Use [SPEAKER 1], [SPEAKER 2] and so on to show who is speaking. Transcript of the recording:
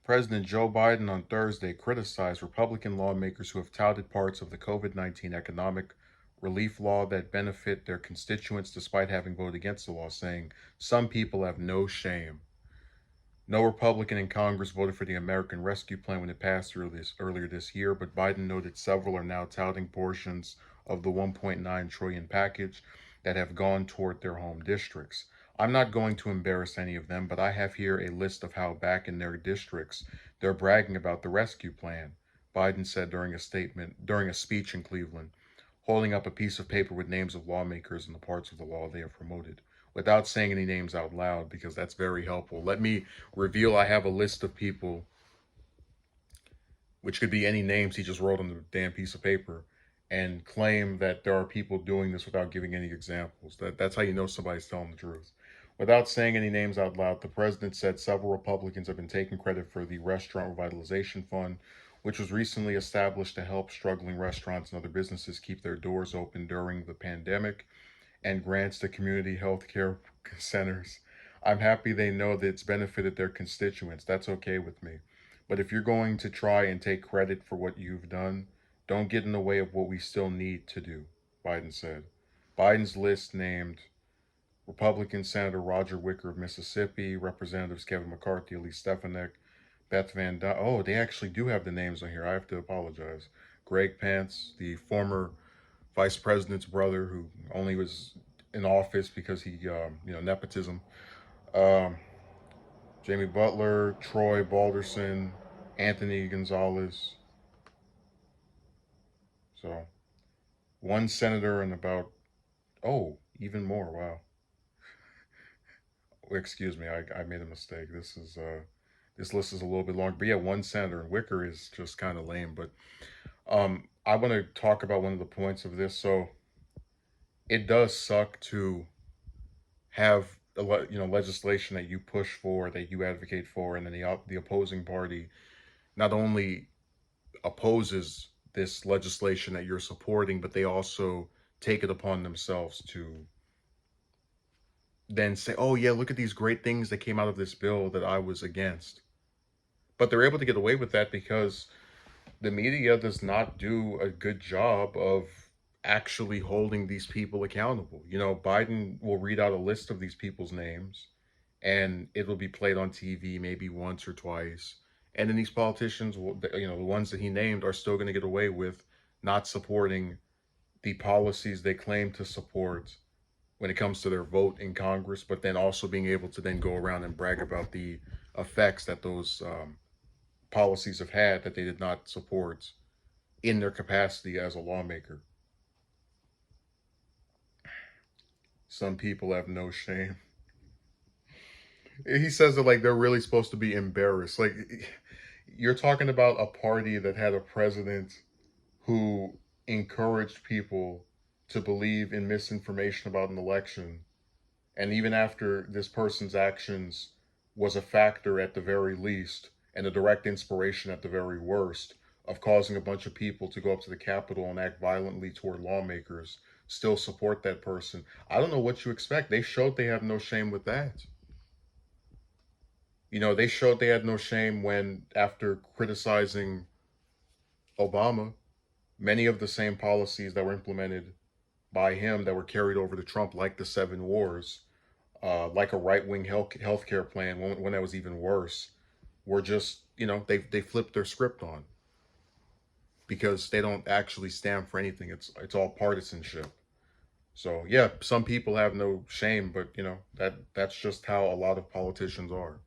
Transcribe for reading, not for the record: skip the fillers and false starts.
[SPEAKER 1] President Joe Biden on Thursday criticized Republican lawmakers who have touted parts of the COVID-19 economic relief law that benefit their constituents despite having voted against the law, saying some people have no shame. No Republican in Congress voted for the American Rescue Plan when it passed earlier this year, but Biden noted several are now touting portions of the 1.9 trillion package that have gone toward their home districts. I'm not going to embarrass any of them, but I have here a list of how back in their districts they're bragging about the rescue plan, Biden said during a speech in Cleveland, holding up a piece of paper with names of lawmakers and the parts of the law they have promoted without saying any names out loud because that's very helpful. Let me reveal I have a list of people, which could be any names he just wrote on the damn piece of paper, and claim that there are people doing this without giving any examples. That's how you know somebody's telling the truth. Without saying any names out loud, the president said several Republicans have been taking credit for the Restaurant Revitalization Fund, which was recently established to help struggling restaurants and other businesses keep their doors open during the pandemic and grants to community health care centers. I'm happy they know that it's benefited their constituents. That's okay with me. But if you're going to try and take credit for what you've done, don't get in the way of what we still need to do, Biden said. Biden's list named Republican Senator Roger Wicker of Mississippi, Representatives Kevin McCarthy, Elise Stefanik, Beth Van Duyne. Oh, they actually do have the names on here. I have to apologize. Greg Pence, the former vice president's brother, who only was in office because he, nepotism. Um, Jamie Butler, Troy Balderson, Anthony Gonzalez. So one senator and about, even more. Wow. Excuse me, I made a mistake. This list is a little bit long, but yeah, one senator, and Wicker is just kind of lame. But I want to talk about one of the points of this. So it does suck to have legislation that you push for, that you advocate for, and then the opposing party not only opposes this legislation that you're supporting, but they also take it upon themselves to then say, "Oh yeah, look at these great things that came out of this bill that I was against." But they're able to get away with that because the media does not do a good job of actually holding these people accountable. Biden will read out a list of these people's names and it'll be played on TV maybe once or twice. And then these politicians, the ones that he named, are still going to get away with not supporting the policies they claim to support when it comes to their vote in Congress, but then also being able to then go around and brag about the effects that those policies have had that they did not support in their capacity as a lawmaker. Some people have no shame. He says it like they're really supposed to be embarrassed. Like, you're talking about a party that had a president who encouraged people to believe in misinformation about an election. And even after this person's actions was a factor at the very least, and a direct inspiration at the very worst, of causing a bunch of people to go up to the Capitol and act violently toward lawmakers, still support that person. I don't know what you expect. They showed they have no shame with that. They showed they had no shame when, after criticizing Obama, many of the same policies that were implemented by him that were carried over to Trump, like the Seven Wars, like a right-wing healthcare plan, when that was even worse, were just, they flipped their script on because they don't actually stand for anything. It's all partisanship. So yeah, some people have no shame, but that's just how a lot of politicians are.